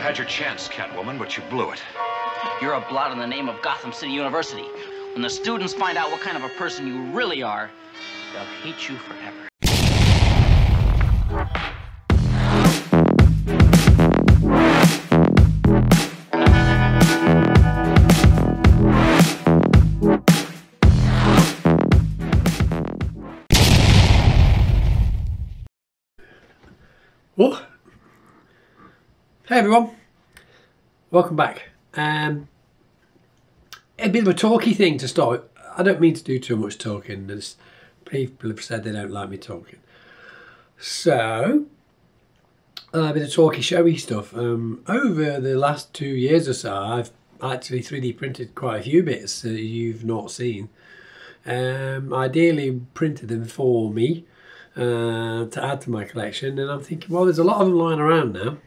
had your chance, Catwoman, but you blew it. You're a blot in the name of Gotham City University. When the students find out what kind of a person you really are, they'll hate you forever. What? Hey everyone, welcome back. A bit of a talky thing to start. I don't mean to do too much talking, as people have said they don't like me talking. So, a bit of talky showy stuff. Over the last 2 years or so, I've actually 3D printed quite a few bits that you've not seen. Ideally printed them for me to add to my collection, and I'm thinking, well, there's a lot of them lying around now,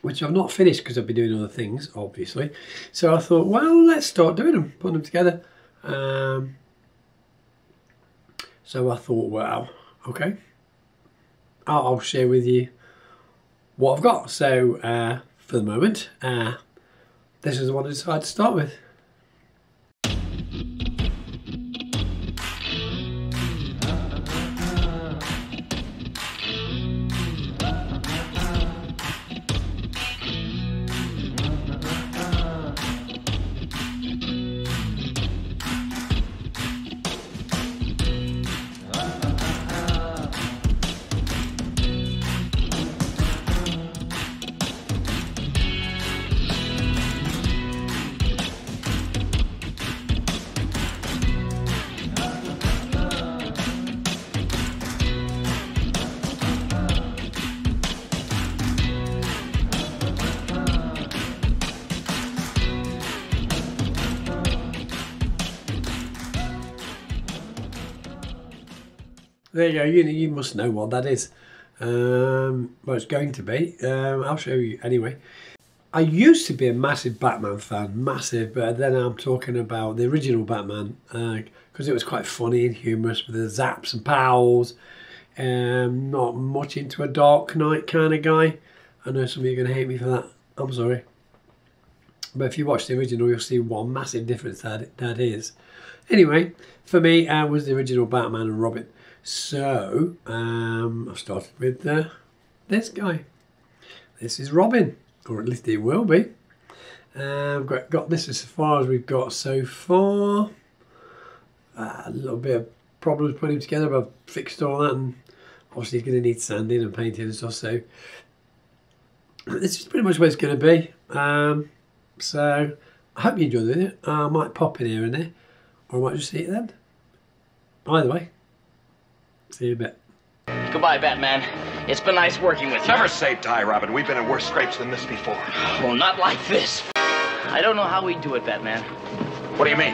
which I've not finished because I've been doing other things, obviously. So I thought, well, let's start doing them, putting them together. So I thought, well, okay, I'll share with you what I've got. So for the moment, this is the one I decided to start with. There you go, you must know what that is. Well, it's going to be. I'll show you anyway. I used to be a massive Batman fan, massive, but then I'm talking about the original Batman, because it was quite funny and humorous with the zaps and pals. Not much into a Dark Knight kind of guy. I know some of you are going to hate me for that. I'm sorry. But if you watch the original, you'll see what a massive difference that is. Anyway, for me, I was the original Batman and Robin. So, I started with this guy. This is Robin, or at least it will be. I've got this as far as we've got so far. A little bit of problems putting him together, but I've fixed all that, and obviously he's going to need sanding and painting and stuff, so this is pretty much where it's going to be. So, I hope you enjoyed it. I might pop in here and there, or I might just see it then. Either way. See you in a bit. Goodbye, Batman. It's been nice working with you. Never say die, Robin. We've been in worse scrapes than this before. Well, not like this. I don't know how we do it, Batman. What do you mean?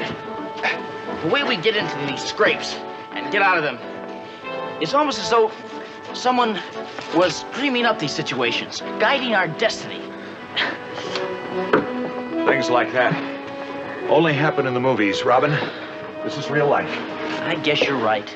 The way we get into these scrapes and get out of them, it's almost as though someone was dreaming up these situations, guiding our destiny. Things like that only happen in the movies, Robin. This is real life. I guess you're right.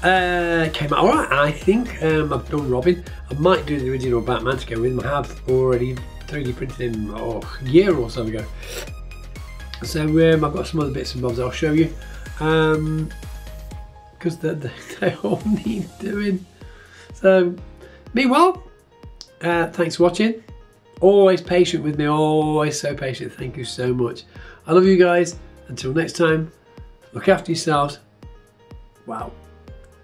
came out alright, I think. I've done Robin. I might do the original Batman to go with him. I have already 3D printed him a year or so ago. So I've got some other bits and bobs I'll show you. Because they all need doing. So, meanwhile, thanks for watching. Always patient with me, always so patient. Thank you so much. I love you guys. Until next time, look after yourselves. Wow.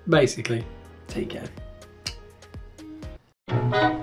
Basically, take care.